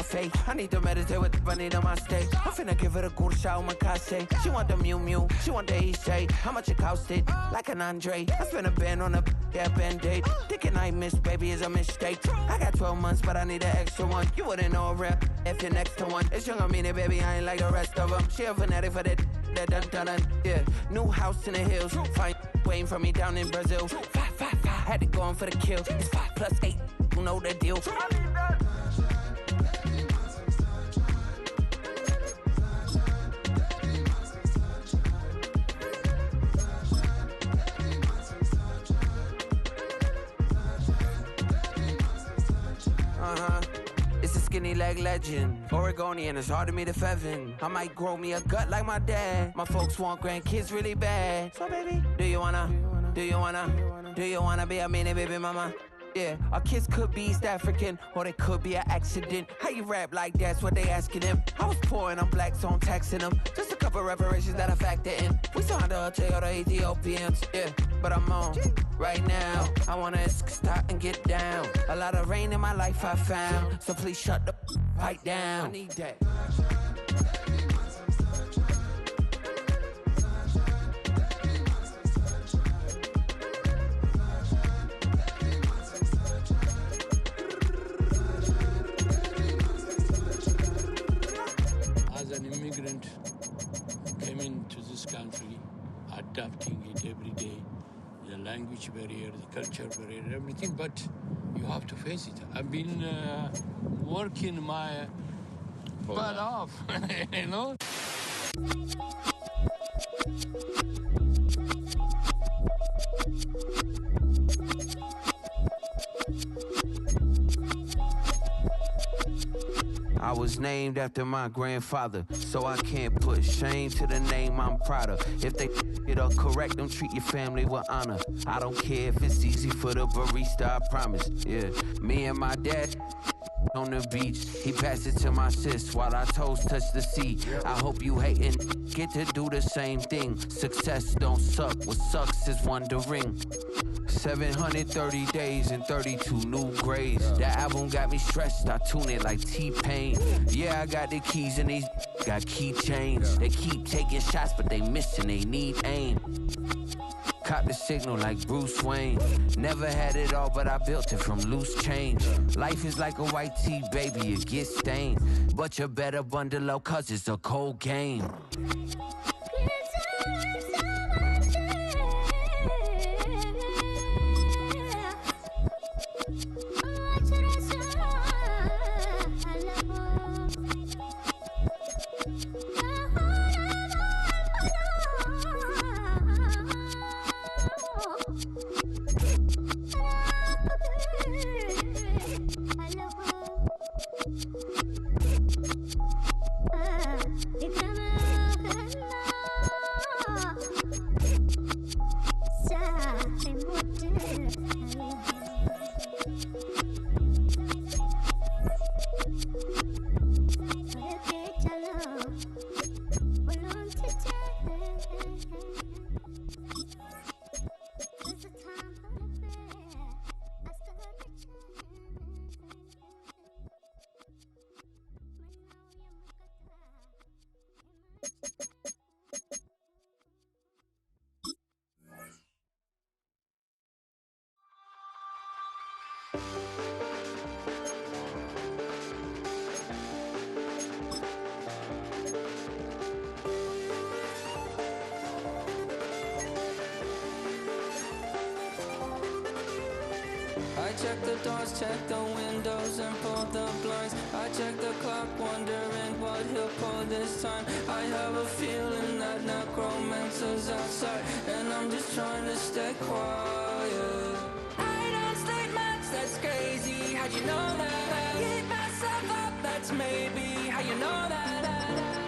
all fake. I need to meditate with the bunny on my state. I'm finna give her a good shot with my case. She want the Mew Mew, she want the EJ. How much it costed? Like an Andre. I spent a band on a band-aid. Thinking I missed, baby, is a mistake. I got 12 months, but I need an extra one. You wouldn't know a rep if you're next to one. It's young, I mean it, baby, I ain't like the rest of them. She a fanatic for that dun. Yeah, new house in the hills. Fine, waiting for me down in Brazil. 5, had to go on for the kill. It's 5 plus 8, you know the deal. It's a skinny leg legend. Oregonian, it's hard to meet a Fevin. I might grow me a gut like my dad. My folks want grandkids really bad. So baby, do you wanna be a mini baby mama? Yeah, our kids could be East African, or they could be an accident. How you rap like that's what they asking him. I was poor and I'm black, so I'm taxing them. Just a couple reparations that I factor in. We saw the Toyota Ethiopians, yeah, but I'm on right now. I wanna stop and get down. A lot of rain in my life I found, so please shut the fight down. I need that. As an immigrant, came into this country, adapting it every day, the language barrier, the culture barrier, everything, but you have to face it. I've been working my butt off, you know? I was named after my grandfather, so I can't put shame to the name I'm proud of. If they it up correct, don't treat your family with honor. I don't care if it's easy for the barista, I promise. Yeah, me and my dad on the beach, he passed it to my sis while our toes touch the sea. I hope you hatin' get to do the same thing. Success don't suck, what sucks is wondering. 730 days and 32 new grades. That album got me stressed, I tune it like T-Pain. Yeah, I got the keys and these got keychains. They keep taking shots, but they missing, they need aim. Caught the signal like Bruce Wayne. Never had it all, but I built it from loose change. Life is like a white tee, baby, it gets stained. But you better bundle up, cause it's a cold game. I check the doors, check the windows, and pull the blinds. I check the clock, wondering what he'll pull this time. I have a feeling that necromancer's outside, and I'm just trying to stay quiet. I don't sleep much, that's crazy. How'd you know that? Keep myself up, that's maybe how you know that.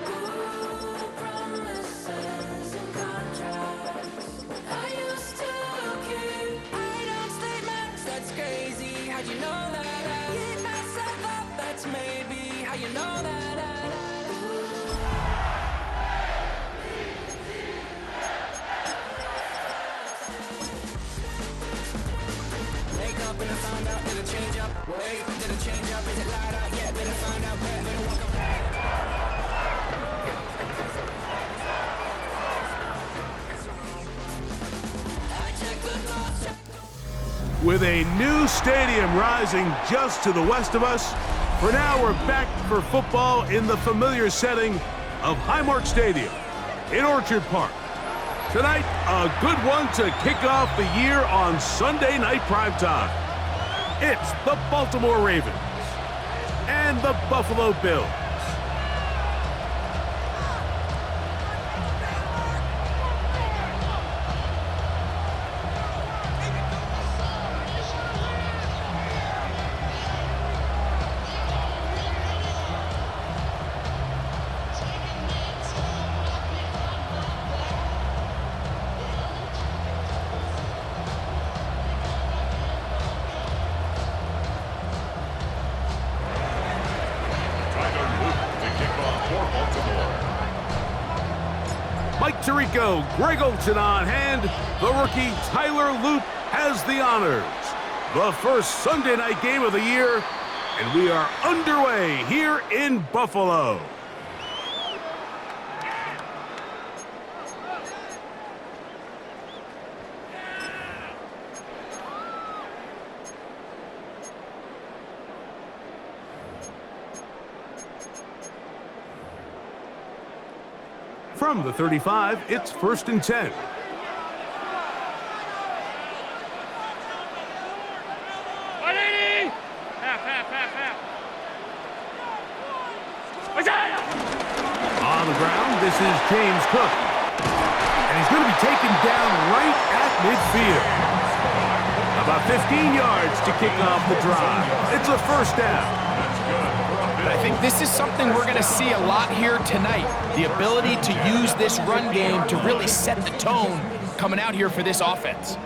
Ooh, promises and contracts I used to keep. I don't sleep much, that's crazy. How'd you know that? Keep myself up, that's maybe how you know that. Wake up and I found out, did it change up? Wait, did it change up? Is it light out? Yeah, better find out. With a new stadium rising just to the west of us, for now we're back for football in the familiar setting of Highmark Stadium in Orchard Park. Tonight, a good one to kick off the year on Sunday night primetime. It's the Baltimore Ravens and the Buffalo Bills. Mike Tirico, Greg Olsen on hand. The rookie Tyler Loop has the honors. The first Sunday night game of the year, and we are underway here in Buffalo. From the 35, it's 1st and 10. On the ground, this is James Cook. And he's going to be taken down right at midfield. About 15 yards to kick off the drive. It's a first down. I think this is something we're going to see a lot here tonight. The ability to use this run game to really set the tone coming out here for this offense.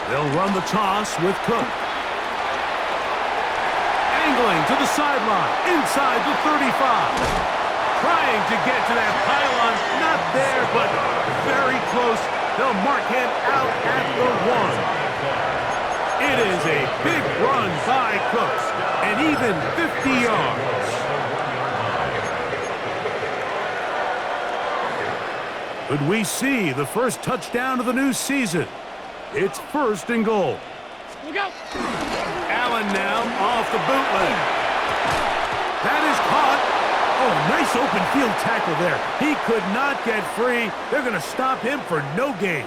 They'll run the toss with Cook. Angling to the sideline, inside the 35. Trying to get to that pylon, not there, but very close. They'll mark him out at the 1. It is a big run by Cooks, and even 50 yards. Could we see the first touchdown of the new season? It's 1st and goal. Look out! Allen now off the bootleg. That is caught. Oh, nice open field tackle there. He could not get free. They're going to stop him for no gain.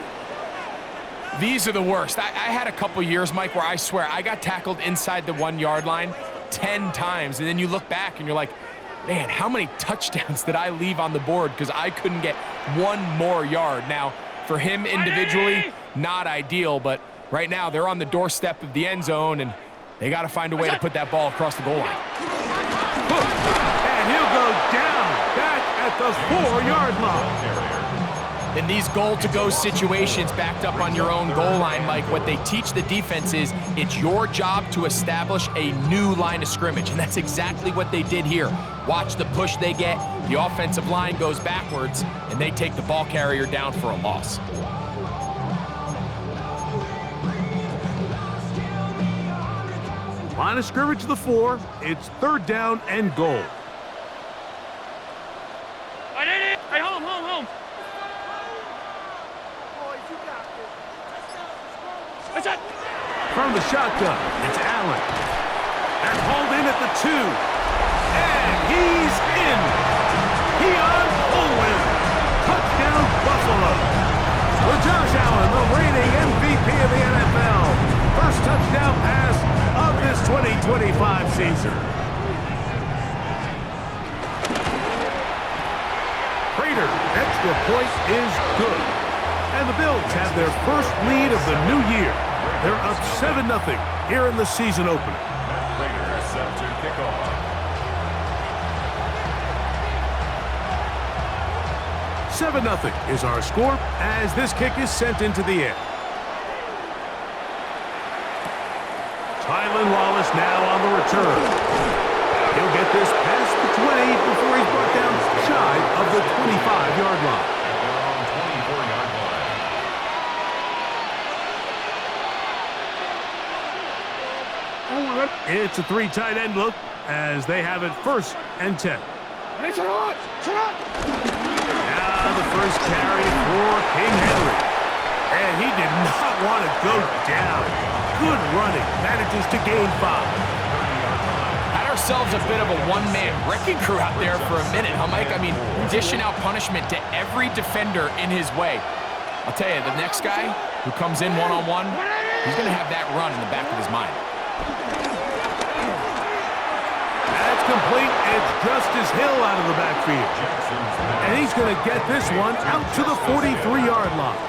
These are the worst. I had a couple years, Mike, where I swear I got tackled inside the 1-yard line 10 times. And then you look back and you're like, man, how many touchdowns did I leave on the board because I couldn't get one more yard? Now, for him individually, not ideal, but right now they're on the doorstep of the end zone, and they got to find a way to put that ball across the goal line. And he'll go down back at the 4-yard line. In these goal-to-go situations backed up on your own goal line, Mike, what they teach the defense is it's your job to establish a new line of scrimmage, and that's exactly what they did here. Watch the push they get. The offensive line goes backwards, and they take the ball carrier down for a loss. Line of scrimmage to the 4. It's 3rd down and goal. Hey, home. That's it. From the shotgun, it's Allen. And hauled in at the 2. And he's in. Keon Coleman. Touchdown, Buffalo. For Josh Allen, the reigning MVP of the NFL. First touchdown pass of this 2025 season. Prater, extra point is good. And the Bills have their first lead of the new year. They're up 7-0 here in the season opener. Prater set to kick off. 7-0 is our score as this kick is sent into the air. Tylan Wallace now on the return. He'll get this past the 20 before he's brought down shy of the 25-yard line. 24-yard line. Oh, my God. It's a 3 tight end look as they have it 1st and 10. Hey, Now the first carry for King Henry. And he did not want to go down. Good running. Manages to gain 5. Had ourselves a bit of a one-man wrecking crew out there for a minute, huh, Mike? I mean, dishing out punishment to every defender in his way. I'll tell you, the next guy who comes in one-on-one, he's going to have that run in the back of his mind. That's complete. It's Justice Hill out of the backfield. And he's going to get this one out to the 43-yard line.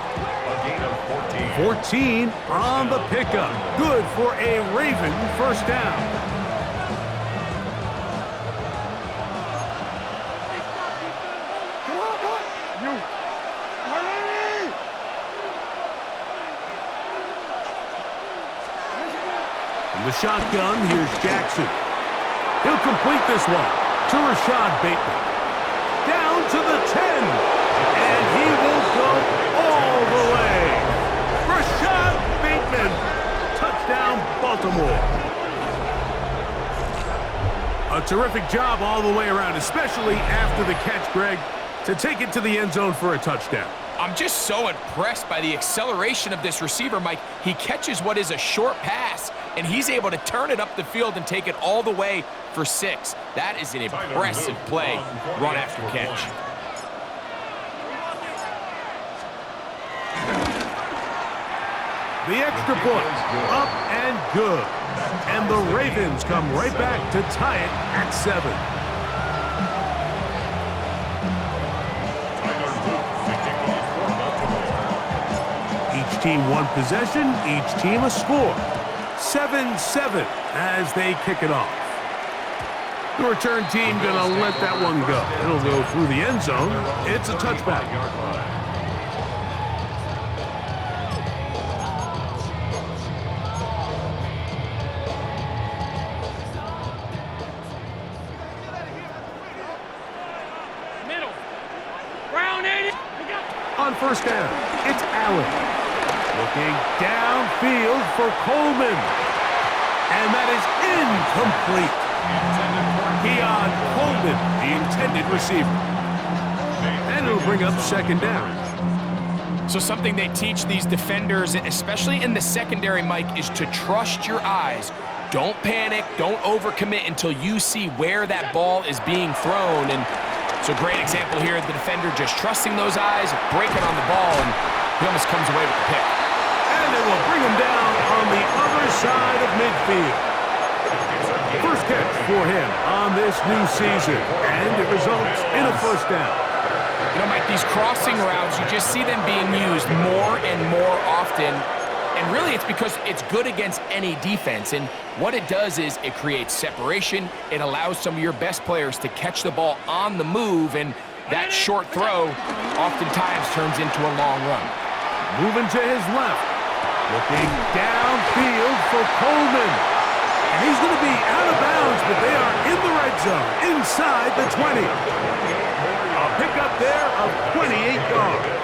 14 on the pickup. Good for a Raven first down. From the shotgun, here's Jackson. He'll complete this one to Rashad Bateman. Down to the 10. And he will go all the way. Rashad Bateman. Touchdown, Baltimore. A terrific job all the way around, especially after the catch, Greg, to take it to the end zone for a touchdown. I'm just so impressed by the acceleration of this receiver, Mike. He catches what is a short pass, and he's able to turn it up the field and take it all the way for 6. That is an impressive play, run after catch. The extra point, up and good. And the Ravens come right back to tie it at 7. Each team one possession, each team a score. 7-7 as they kick it off. The return team gonna let that one go. It'll go through the end zone. It's a touchback. Middle. Brown 80. On first down, it's Allen. Looking downfield for Coleman. And that is incomplete. Keon Coleman, the intended receiver. And it'll bring up second down. So something they teach these defenders, especially in the secondary, Mike, is to trust your eyes. Don't panic, don't overcommit until you see where that ball is being thrown. And it's a great example here, the defender just trusting those eyes, breaking on the ball, and he almost comes away with the pick. And it will bring him down on the other side of midfield. First catch for him on this new season, and it results in a first down. You know, Mike, these crossing routes, you just see them being used more and more often. And really, it's because it's good against any defense. And what it does is it creates separation. It allows some of your best players to catch the ball on the move. And that short throw oftentimes turns into a long run. Moving to his left. Looking downfield for Coleman. And he's going to be out of bounds, but they are in the red zone, inside the 20. A pickup there of 28 yards.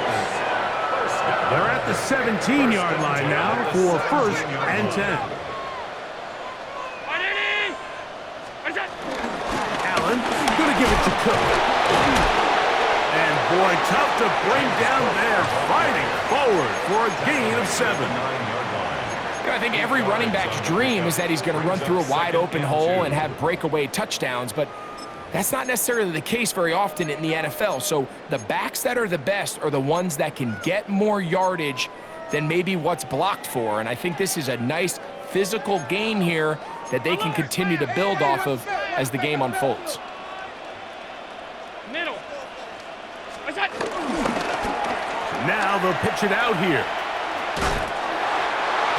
They're at the 17-yard line now for first and 10. Allen going to give it to Cook. And boy, tough to bring down there, fighting forward for a gain of 7. I think every running back's dream is that he's going to run through a wide open hole and have breakaway touchdowns, but that's not necessarily the case very often in the NFL. So the backs that are the best are the ones that can get more yardage than maybe what's blocked for. And I think this is a nice physical game here that they can continue to build off of as the game unfolds. Middle. Now they'll pitch it out here.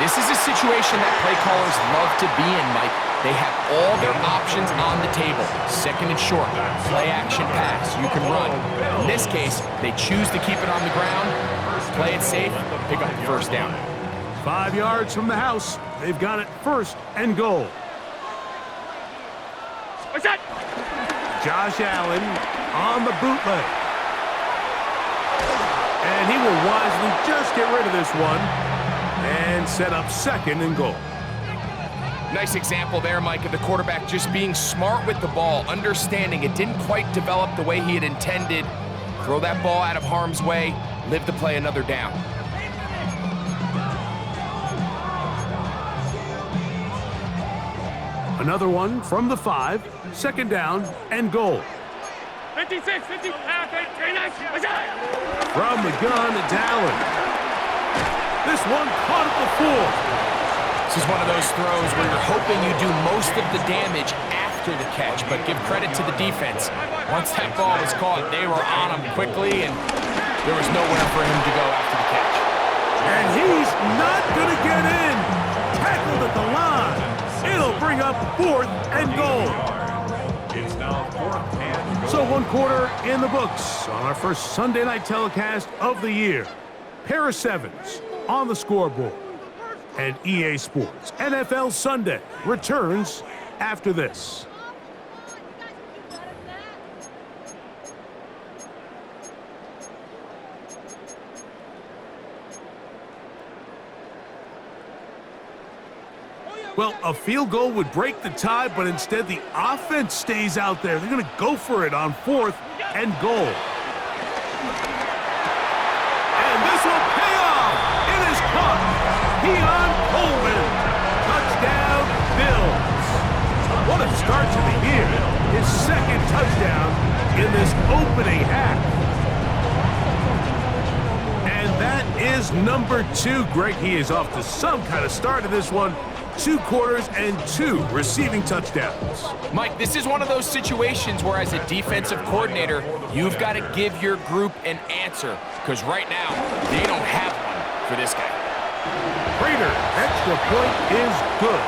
This is a situation that play callers love to be in, Mike. They have all their options on the table. Second and short, play action pass, you can run. In this case, they choose to keep it on the ground, play it safe, pick up the first down. 5 yards from the house. They've got it first and goal. What's that? Josh Allen on the bootleg. And he will wisely just get rid of this one and set up second and goal. Nice example there, Mike, of the quarterback just being smart with the ball, understanding it didn't quite develop the way he had intended. Throw that ball out of harm's way, live to play another down. Another one from the 5, 2nd down and goal. 56, 50, 39, From the gun, it's Allen. This one caught at the 4. This is one of those throws where you're hoping you do most of the damage after the catch, but give credit to the defense. Once that ball was caught, they were on him quickly, and there was nowhere for him to go after the catch. And he's not going to get in. Tackled at the line. It'll bring up 4th and goal. It's now 4th and goal. So 1 quarter in the books on our first Sunday night telecast of the year. Pair of 7s on the scoreboard. And EA Sports NFL Sunday returns after this. Well, a field goal would break the tie, but instead the offense stays out there. They're going to go for it on 4th and goal. And this will pay off. It is caught. Keon Coleman. Touchdown, Bills. What a start to the year. His 2nd touchdown in this opening half. And that is number 2. Greg, he is off to some kind of start in this one. 2 quarters and 2 receiving touchdowns. Mike, this is one of those situations where as a defensive coordinator, you've got to give your group an answer, because right now, they don't have one for this guy. Prater, extra point is good.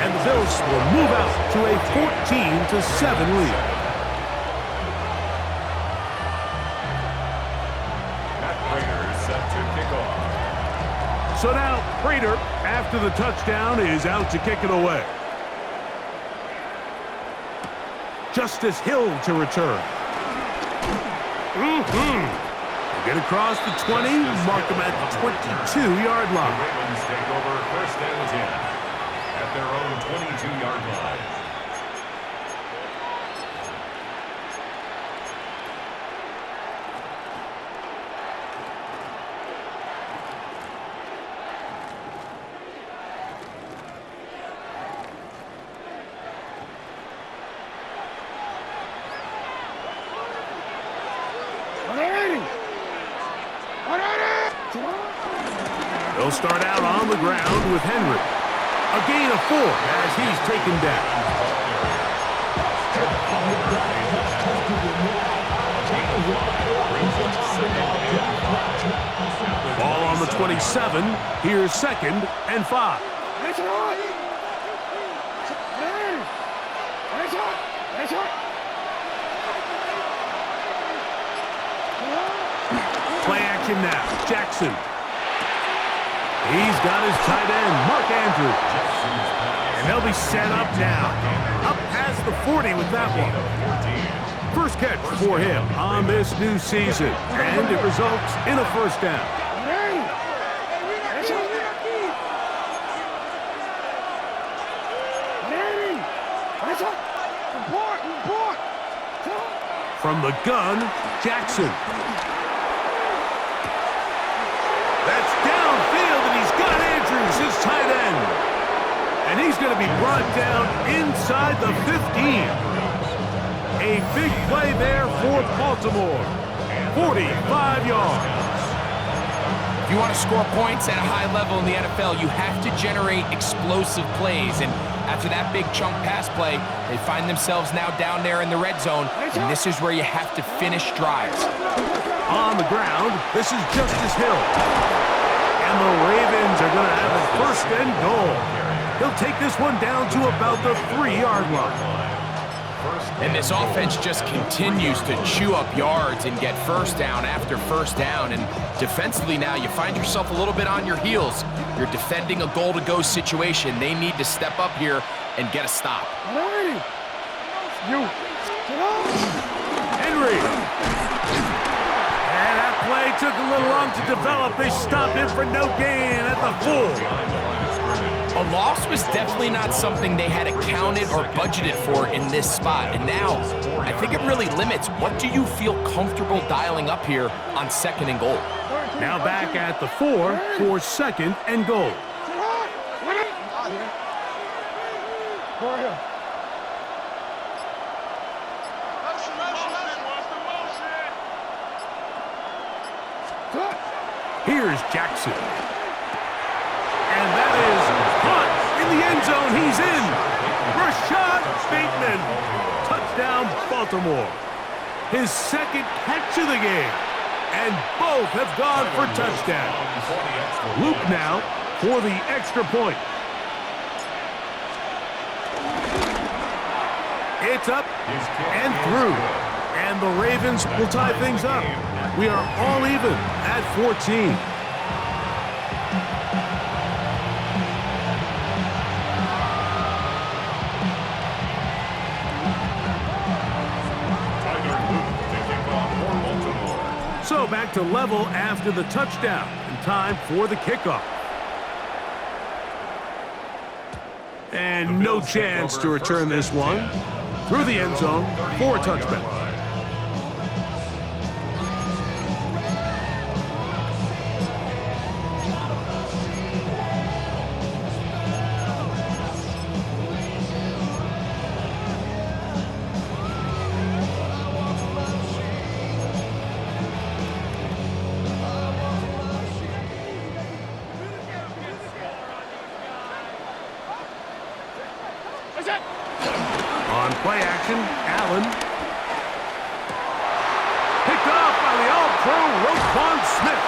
And the Bills will move out to a 14-7 lead. Matt Prater is set to kick off. So now, Prater, after the touchdown, is out to kick it away. Justice Hill to return. Get across the 20, mark them at the 22-yard The line. Ravens take over 1st and 10 at their own 22-yard line. They'll start out on the ground with Henry. A gain of 4 as he's taken down. Ball on the 27. Here's 2nd and 5. Play action now. Jackson. He's got his tight end, Mark Andrews. And they'll be set up now. Up past the 40 with that one. First catch for him on this new season. And it results in a 1st down. From the gun, Jackson. That's downfield, and he's got Andrews, his tight end. And he's going to be brought down inside the 15. A big play there for Baltimore. 45 yards. If you want to score points at a high level in the NFL, you have to generate explosive plays. And after that big chunk pass play, they find themselves now down there in the red zone. And this is where you have to finish drives. On the ground, this is Justice Hill. And the Ravens are going to have a 1st and goal. He'll take this one down to about the 3-yard line. And this offense just continues to chew up yards and get 1st down after 1st down. And defensively now, you find yourself a little bit on your heels. You're defending a goal-to-go situation. They need to step up here and get a stop. Henry. And that play took a little long to develop. They stopped him for no gain at the 4. A loss was definitely not something they had accounted or budgeted for in this spot. And now, I think it really limits what do you feel comfortable dialing up here on 2nd and goal. Now back at the 4 for 2nd and goal. Here's Jackson. And that is caught in the end zone. He's in. Rashad Bateman. Touchdown, Baltimore. His 2nd catch of the game. And both have gone for touchdowns. Luke now for the extra point. It's up and through. And the Ravens will tie things up. We are all even at 14. So back to level after the touchdown, and time for the kickoff. And no chance to return this one. Through the end zone for a touchback. On play action, Allen. Picked off by the All-Pro Roquan Smith.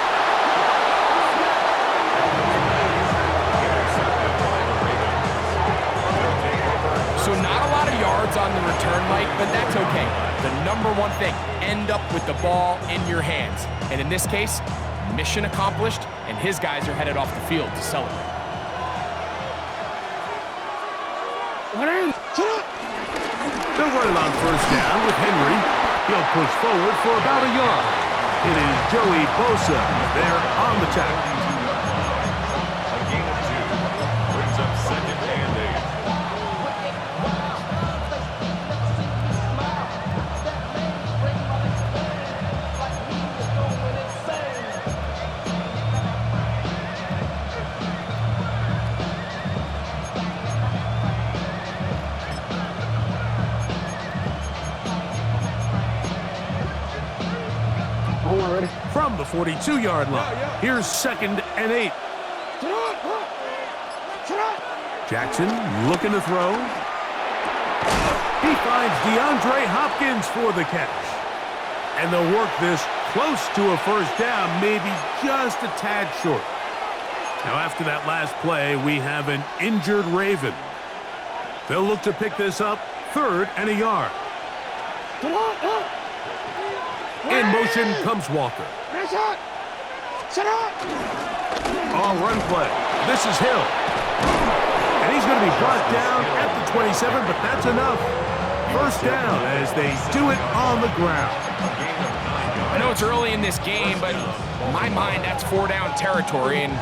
So not a lot of yards on the return, Mike, but that's okay. The number one thing, end up with the ball in your hands. And in this case, mission accomplished, and his guys are headed off the field to celebrate. They'll run it on 1st down with Henry. He'll push forward for about a yard. It is Joey Bosa there on the tackle. A gain of 2 brings up 2nd and 8. From the 42-yard line, here's 2nd and 8. Jackson looking to throw. He finds DeAndre Hopkins for the catch. And they'll work this close to a 1st down, maybe just a tad short. Now after that last play, we have an injured Raven. They'll look to pick this up 3rd and a yard. In motion comes Walker. On run play. This is Hill. And he's going to be brought down at the 27, but that's enough. 1st down as they do it on the ground. I know it's early in this game, but in my mind, that's 4-down territory. And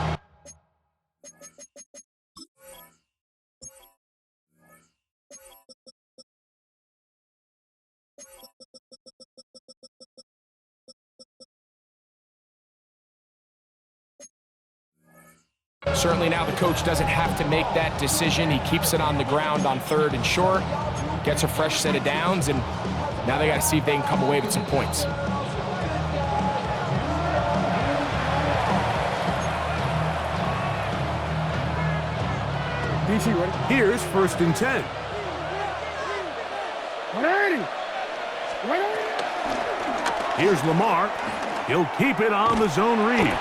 certainly now the coach doesn't have to make that decision. He keeps it on the ground on 3rd and short, gets a fresh set of downs, and now they got to see if they can come away with some points. DC ready? Here's 1st and 10. 180. Here's Lamar. He'll keep it on the zone read.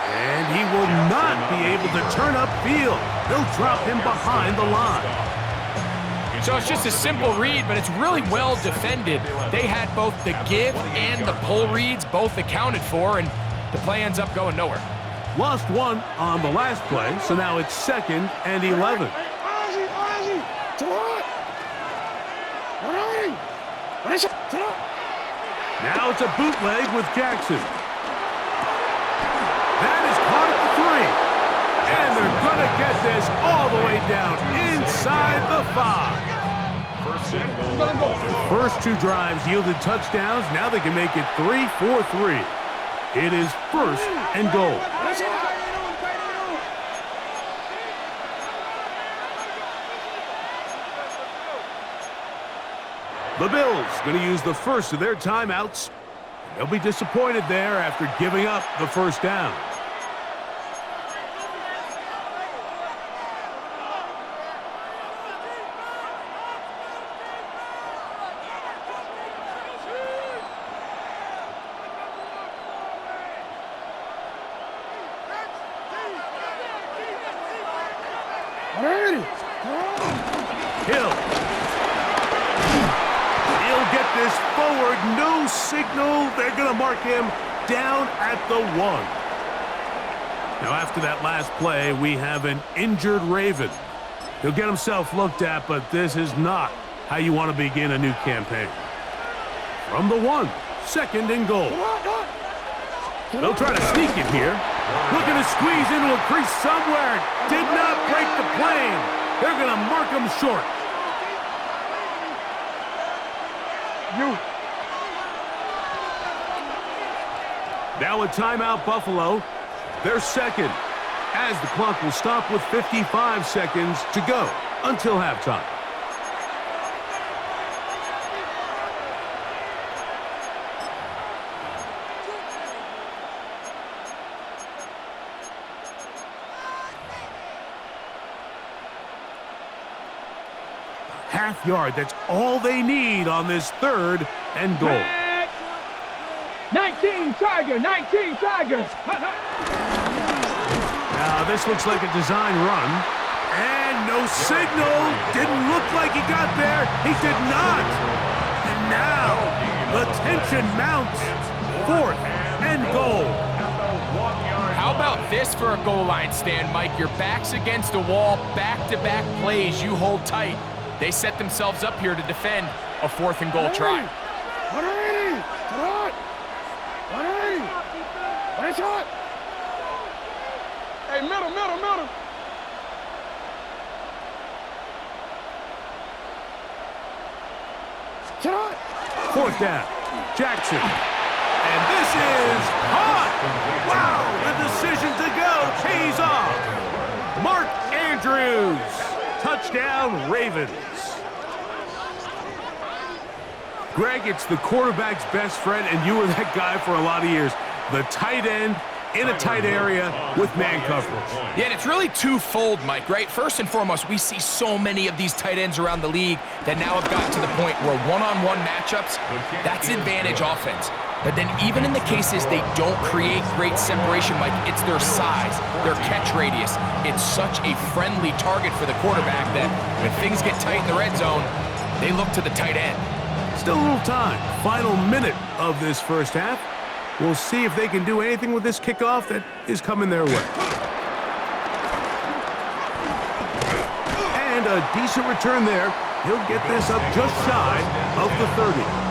And he will not be able to turn upfield. They'll drop him behind the line. So it's just a simple read, but it's really well defended. They had both the give and the pull reads both accounted for, and the play ends up going nowhere. Lost one on the last play, so now it's 2nd and 11. Now it's a bootleg with Jackson. That is caught at the 3. And they're going to get this, all the way down inside the 5. First 2 drives yielded touchdowns. Now they can make it 3-4-3. It is first and goal. The Bills going to use the first of their timeouts. They'll be disappointed there after giving up the first down. Hill. He'll get this forward. No signal. They're going to mark him down at the 1. Now, after that last play, we have an injured Raven. He'll get himself looked at, but this is not how you want to begin a new campaign. From the 1, second and goal. They'll try to sneak it here. Looking to squeeze into a crease somewhere. Did not break the plane. They're going to mark him short. Now a timeout, Buffalo. They're second, as the clock will stop with 55 seconds to go until halftime. Half yard, that's all they need on this third and goal. 19 Tigers, 19 Tigers. Now this looks like a design run. And no signal. Didn't look like he got there. He did not. And now the tension mounts. Fourth and goal. How about this for a goal line stand, Mike? Your back's against a wall, back-to-back plays. You hold tight. They set themselves up here to defend a 4th and goal try. Hey, middle. Fourth down. Jackson. And this is hot. Wow, the decision to go pays off. Mark Andrews. Touchdown, Ravens. Greg, it's the quarterback's best friend, and you were that guy for a lot of years. The tight end in a tight area with man coverage. Yeah, and it's really twofold, Mike, right? First and foremost, we see so many of these tight ends around the league that now have gotten to the point where one-on-one matchups, that's advantage offense. But then even in the cases they don't create great separation, Mike, it's their size, their catch radius. It's such a friendly target for the quarterback that when things get tight in the red zone, they look to the tight end. Still a little time. Final minute of this first half. We'll see if they can do anything with this kickoff that is coming their way. And a decent return there. He'll get this up just shy of the 30.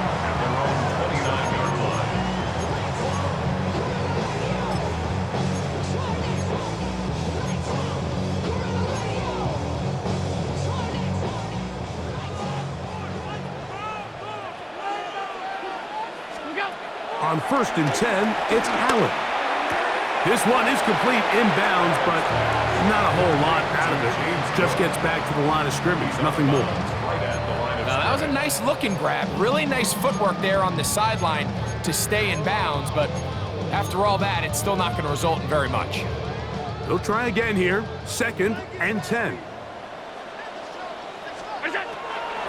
On 1st and 10, it's Allen. This one is complete inbounds, but not a whole lot out of it. Just gets back to the line of scrimmage, nothing more. Now, that was a nice looking grab. Really nice footwork there on the sideline to stay in bounds, but after all that, it's still not going to result in very much. They'll try again here. 2nd and 10.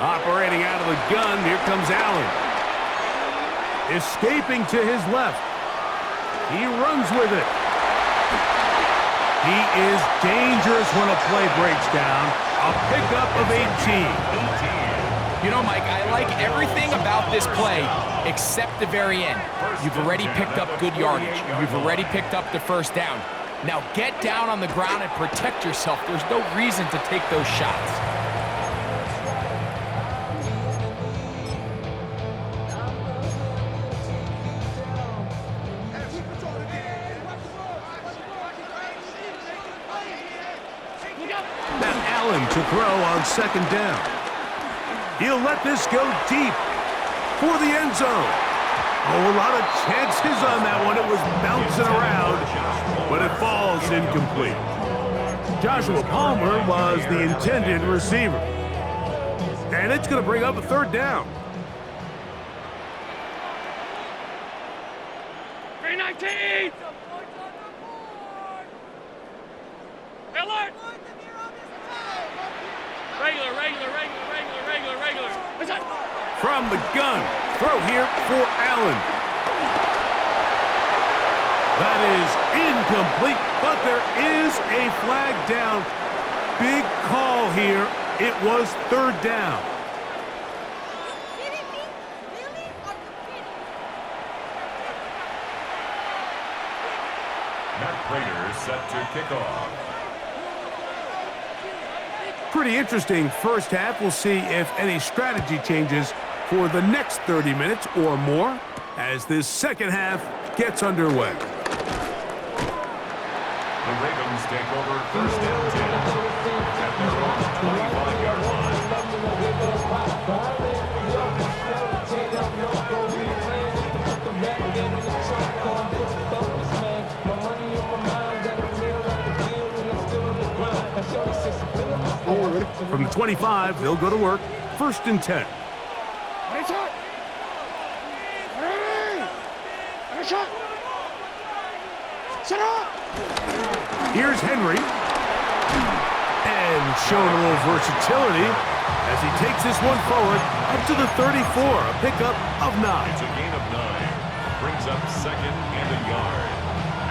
Operating out of the gun, here comes Allen. Escaping to his left. He runs with it. He is dangerous when a play breaks down. A pickup of 18. You know, Mike, I like everything about this play except the very end. You've already picked up good yardage. You've already picked up the first down. Now get down on the ground and protect yourself. There's no reason to take those shots. Allen to throw on second down. He'll let this go deep for the end zone. Oh, a lot of chances on that one. It was bouncing around, but it falls incomplete. Joshua Palmer was the intended receiver. And it's going to bring up a third down. 319! Alert! Regular. What's that? From the gun, throw here for Allen. That is incomplete, but there is a flag down. Big call here. It was third down. Matt Prater set to kick off. Pretty interesting first half. We'll see if any strategy changes for the next 30 minutes or more as this second half gets underway. The Ravens take over first and 10 at their own 25-yard line. From the 25, they'll go to work. First and 10. Here's Henry. And showing a little versatility as he takes this one forward up to the 34. A pickup of 9. It's a gain of 9. Brings up second and a yard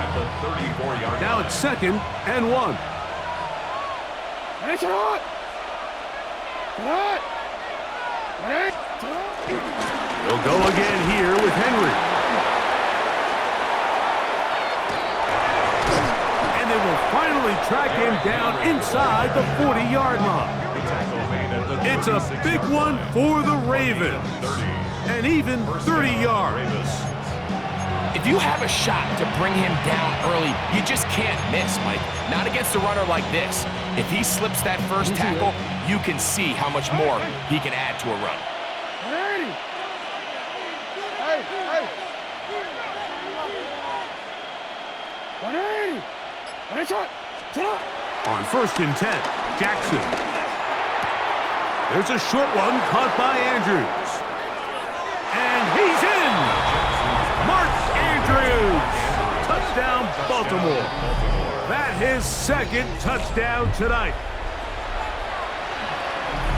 at the 34-yard line. Now it's second and 1. He'll go again here with Henry. And they will finally track him down inside the 40-yard line. It's a big one for the Ravens. And even 30 yards. If you have a shot to bring him down early, you just can't miss, Mike. Not against a runner like this. If he slips that first tackle, you can see how much more he can add to a run. On first and 10, Jackson. There's a short one caught by Andrews. And he's in! Mark Andrews! Touchdown, Baltimore. That his second touchdown tonight.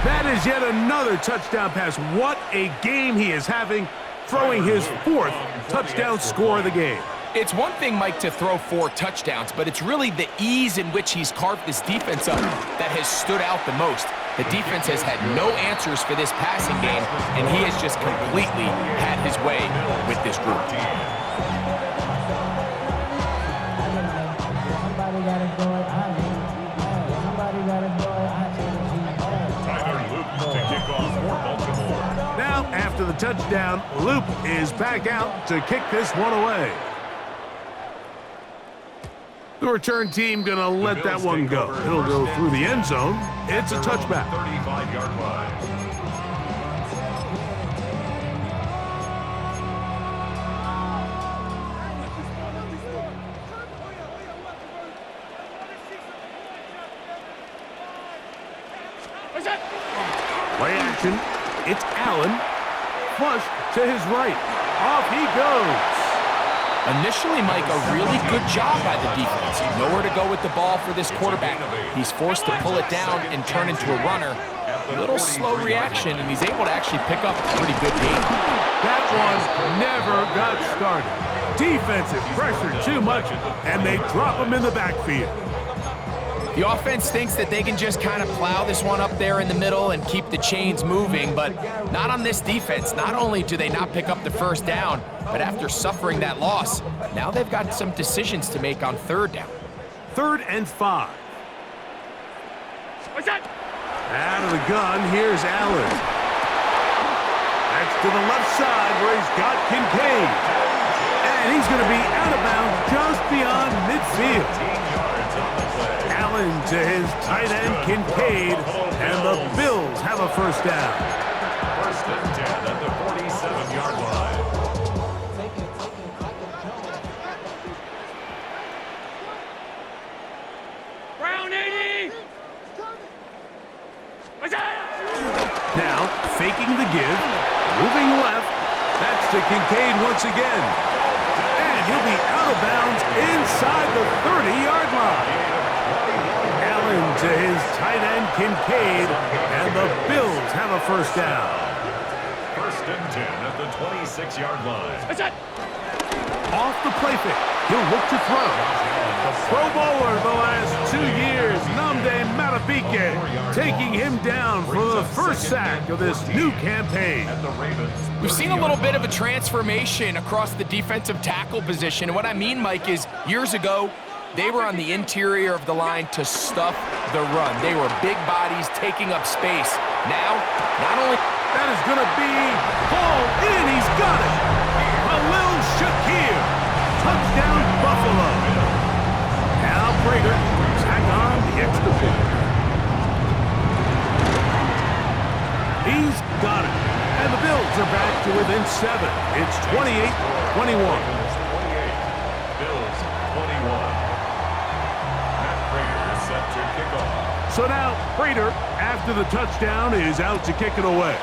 That is yet another touchdown pass. What a game he is having, throwing his 4th touchdown score of the game. It's one thing, Mike, to throw 4 touchdowns, but it's really the ease in which he's carved this defense up that has stood out the most. The defense has had no answers for this passing game, and he has just completely had his way with this group. Now, after the touchdown, Loop is back out to kick this one away. The return team going to let that one go. It'll go through the end zone. It's a touchback. 35-yard line. Play action. It's Allen. Flush to his right. Off he goes. Initially, Mike, a really good job by the defense. Nowhere to go with the ball for this quarterback. He's forced to pull it down and turn into a runner. A little slow reaction, and he's able to actually pick up a pretty good game. That one never got started. Defensive pressure too much, and they drop him in the backfield. The offense thinks that they can just kind of plow this one up there in the middle and keep the chains moving, but not on this defense. Not only do they not pick up the first down, but after suffering that loss, now they've got some decisions to make on third down. 3rd and 5. What's that? Out of the gun, here's Allen. That's to the left side where he's got Kincaid. And he's going to be out of bounds just beyond midfield. Allen to his tight end, Kincaid, and the Bills have a first down. First and 10 at the 47-yard line. Brown 80! Now, faking the give, moving left. That's to Kincaid once again. And he'll be out of bounds inside the 30-yard line. Allen to his tight end, Kincaid, and the Bills have a first down. First and 10 at the 26-yard line. That's it! Off the play fake, he'll look to throw. The Pro Bowler the last 2 years, Nnamdi Madubuike, taking him down for the first sack of this new campaign. We've seen a little bit of a transformation across the defensive tackle position. And what I mean, Mike, is years ago, they were on the interior of the line to stuff the run. They were big bodies taking up space. Now, not only... That is going to be hauled in. He's got it. Khalil Shakir. Touchdown, Buffalo. Now Prater tack on the extra point. He's got it. And the Bills are back to within 7. It's 28-21. Bills 21. Matt Prater is set to kick off. So now Prater, after the touchdown, is out to kick it away.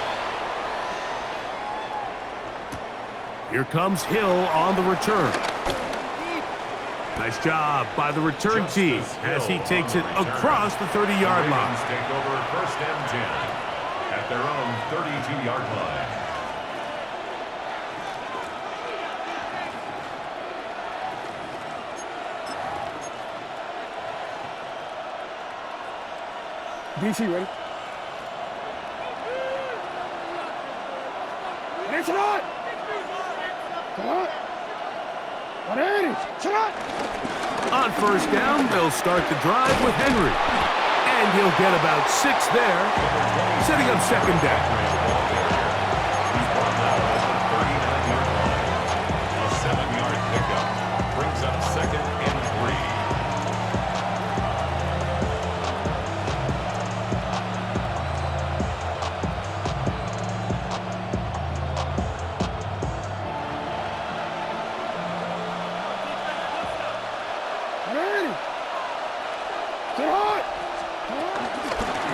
Here comes Hill on the return. Nice job by the return team as he takes it across the 30-yard line. Take over first and 10 at their own 32-yard line. DC, ready? It's not! On first down, they'll start the drive with Henry. And he'll get about 6 there, setting up second down. He's brought down at the 39-yard line. A 7-yard pickup brings up second and 3.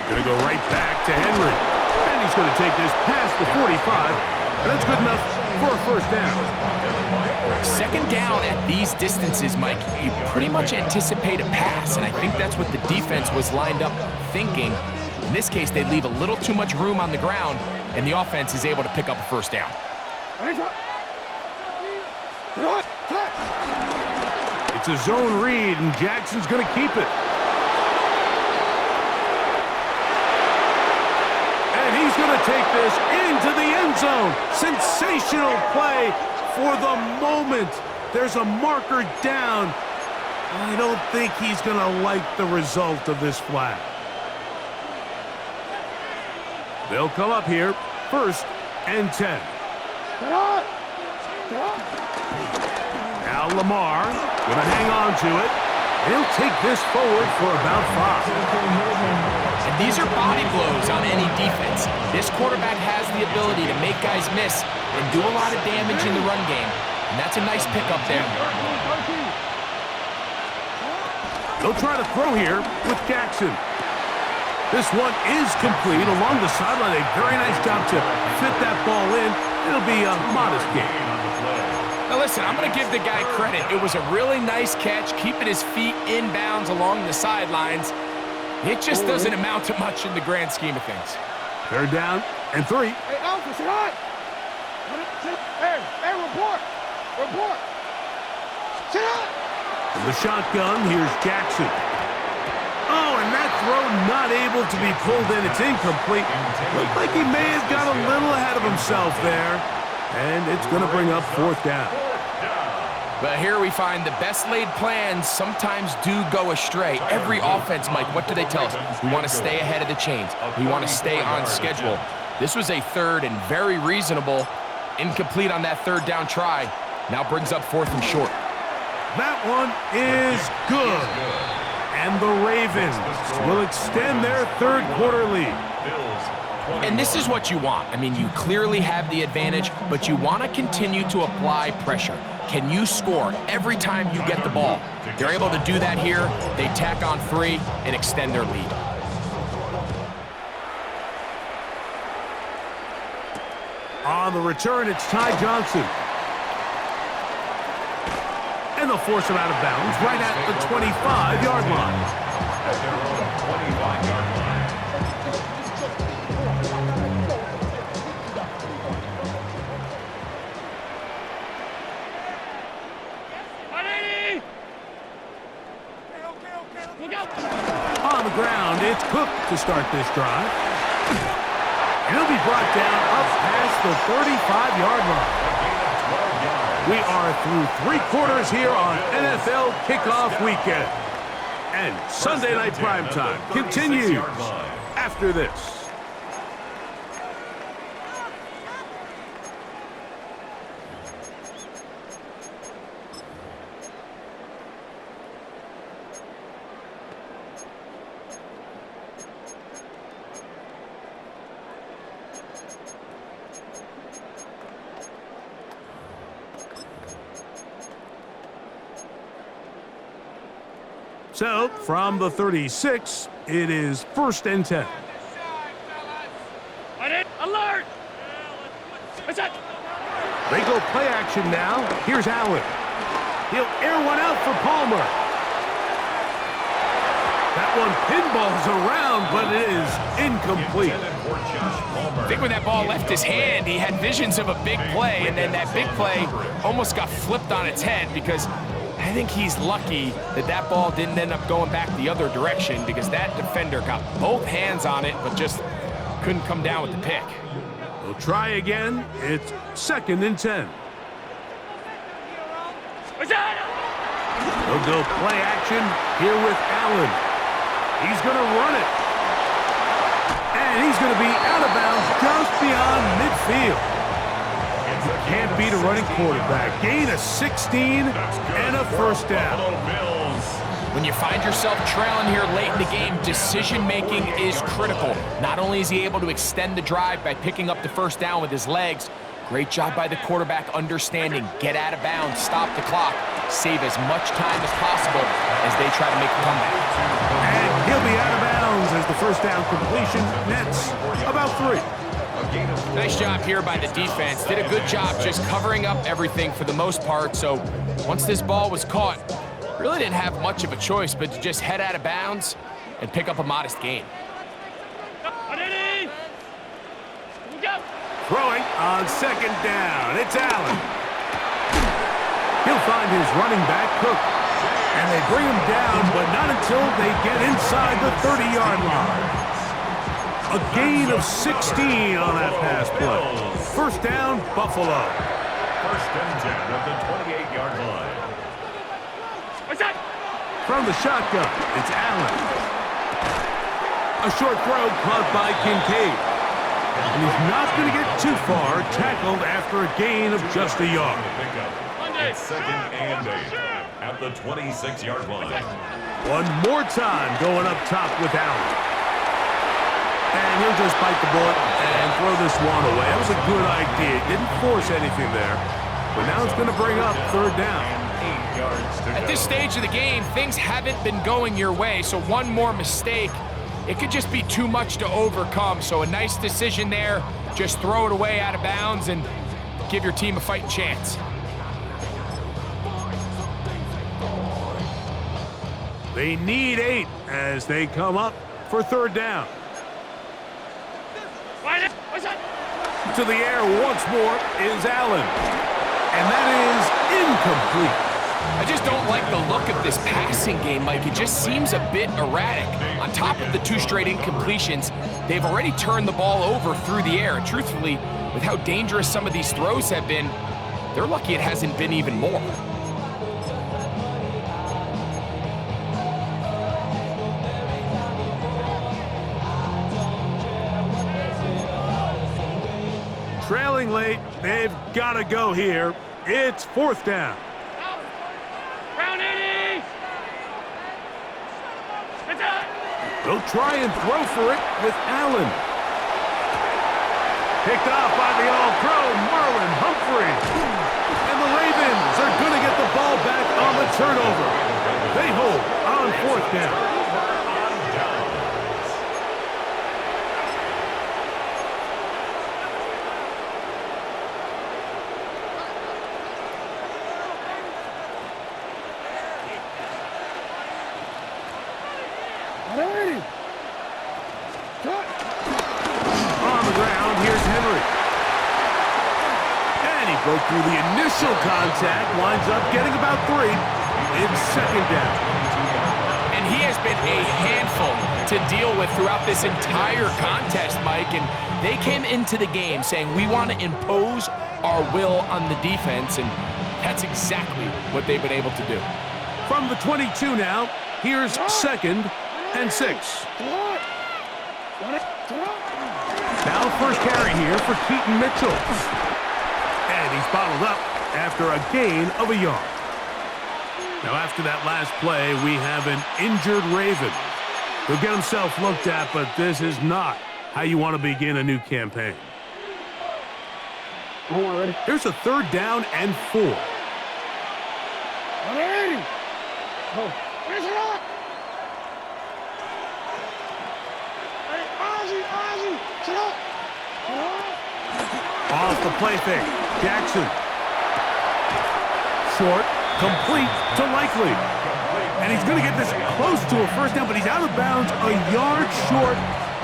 Going to go right back to Henry. And he's going to take this past the 45. And that's good enough for a first down. Second down at these distances, Mike, you pretty much anticipate a pass, and I think that's what the defense was lined up thinking. In this case, they leave a little too much room on the ground, and the offense is able to pick up a first down. It's a zone read, and Jackson's going to keep it. And he's going to take this into the end zone. Sensational play for the moment. There's a marker down. I don't think he's going to like the result of this flag. They'll come up here, first and 10. Now Lamar going to hang on to it. He'll take this forward for about 5. And these are body blows on any defense. This quarterback has the ability to make guys miss and do a lot of damage in the run game. And that's a nice pickup there. They'll try to throw here with Jackson. This one is complete along the sideline. A very nice job to fit that ball in. It'll be a modest gain. Now listen, I'm going to give the guy credit. It was a really nice catch, keeping his feet inbounds along the sidelines. It just doesn't amount to much in the grand scheme of things. Third down and 3. Hey, Alpha, sit on! Hey, report! Report! Sit on! From the shotgun, here's Jackson. Oh, and that throw not able to be pulled in. It's incomplete. Looked like he may have got a little ahead of himself there. And it's going to bring up fourth down. But here we find the best laid plans sometimes do go astray. Every offense, Mike, what do they tell us? We want to stay ahead of the chains. We want to stay on schedule. This was a third and very reasonable. Incomplete on that third down try. Now brings up fourth and short. That one is good. And the Ravens will extend their third quarter lead. And this is what you want. I mean, you clearly have the advantage, but you want to continue to apply pressure. Can you score every time you get the ball? They're able to do that here. They tack on 3 and extend their lead. On the return, it's Ty Johnson. And they'll force him out of bounds right at the 25-yard line. At their own 25-yard line. On the ground, it's Cook to start this drive. And he'll be brought down up past the 35-yard line. We are through 3 quarters here on NFL Kickoff Weekend. And Sunday Night Primetime continues after this. So, from the 36, it is 1st and 10. Alert! They go play action now. Here's Allen. He'll air one out for Palmer. That one pinballs around, but it is incomplete. I think when that ball left his hand, he had visions of a big play, and then that big play almost got flipped on its head because I think he's lucky that that ball didn't end up going back the other direction because that defender got both hands on it but just couldn't come down with the pick. We'll try again. It's 2nd and 10. They'll go play action here with Allen. He's going to run it. And he's going to be out of bounds just beyond midfield. Can't beat a running quarterback. Gain of 16 and a 1st down. When you find yourself trailing here late in the game, decision-making is critical. Not only is he able to extend the drive by picking up the 1st down with his legs, great job by the quarterback understanding, get out of bounds, stop the clock, save as much time as possible as they try to make a comeback. And he'll be out of bounds as the 1st down completion nets about 3. Nice job here by the defense. Did a good job just covering up everything for the most part. So once this ball was caught, really didn't have much of a choice but to just head out of bounds and pick up a modest gain. Throwing on 2nd down. It's Allen. He'll find his running back, Cook. And they bring him down, but not until they get inside the 30-yard line. A gain of 16 on that pass play. 1st down, Buffalo. 1st and 10 at the 28-yard line. From the shotgun, it's Allen. A short throw caught by Kincaid. And he's not going to get too far, tackled after a gain of just a yard. It's 2nd and 8 at the 26-yard line. One more time going up top with Allen. And he'll just bite the bullet and throw this one away. That was a good idea. Didn't force anything there. But now it's going to bring up 3rd down. 8 yards to At this stage of the game, things haven't been going your way, so one more mistake, it could just be too much to overcome. So a nice decision there. Just throw it away out of bounds and give your team a fighting chance. They need 8 as they come up for 3rd down. To the air once more is Allen. And that is incomplete. I just don't like the look of this passing game, Mike. It just seems a bit erratic. On top of the 2 straight incompletions, they've already turned the ball over through the air. And truthfully, with how dangerous some of these throws have been, they're lucky it hasn't been even more. Trailing late, they've got to go here. It's 4th down. They'll try and throw for it with Allen. Picked off by the All-Pro, Marlon Humphrey. And the Ravens are going to get the ball back on the turnover. They hold on 4th down. On the ground, here's Henry. And he broke through the initial contact, winds up getting about 3. It's 2nd down. And he has been a handful to deal with throughout this entire contest, Mike. And they came into the game saying, we want to impose our will on the defense. And that's exactly what they've been able to do. From the 22 now, here's 2nd and 6. Now first carry here for Keaton Mitchell. And he's bottled up after a gain of a yard. Now after that last play, we have an injured Raven. He'll get himself looked at, but this is not how you want to begin a new campaign. Here's a 3rd down and 4. Off the play fake. Jackson. Short. Complete to Likely. And he's going to get this close to a 1st down, but he's out of bounds a yard short,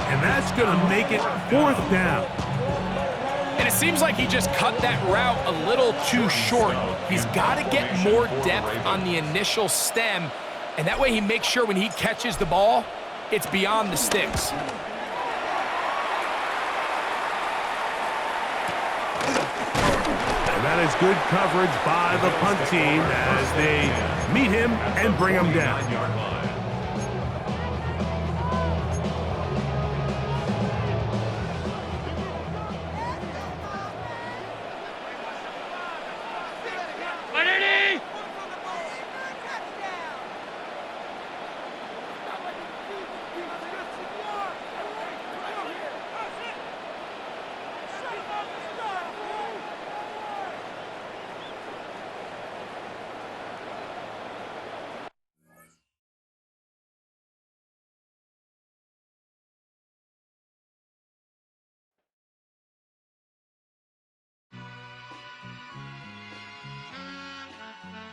and that's going to make it 4th down. And it seems like he just cut that route a little too short. He's got to get more depth on the initial stem, and that way he makes sure when he catches the ball, it's beyond the sticks. That is good coverage by the punt team as they meet him and bring him down.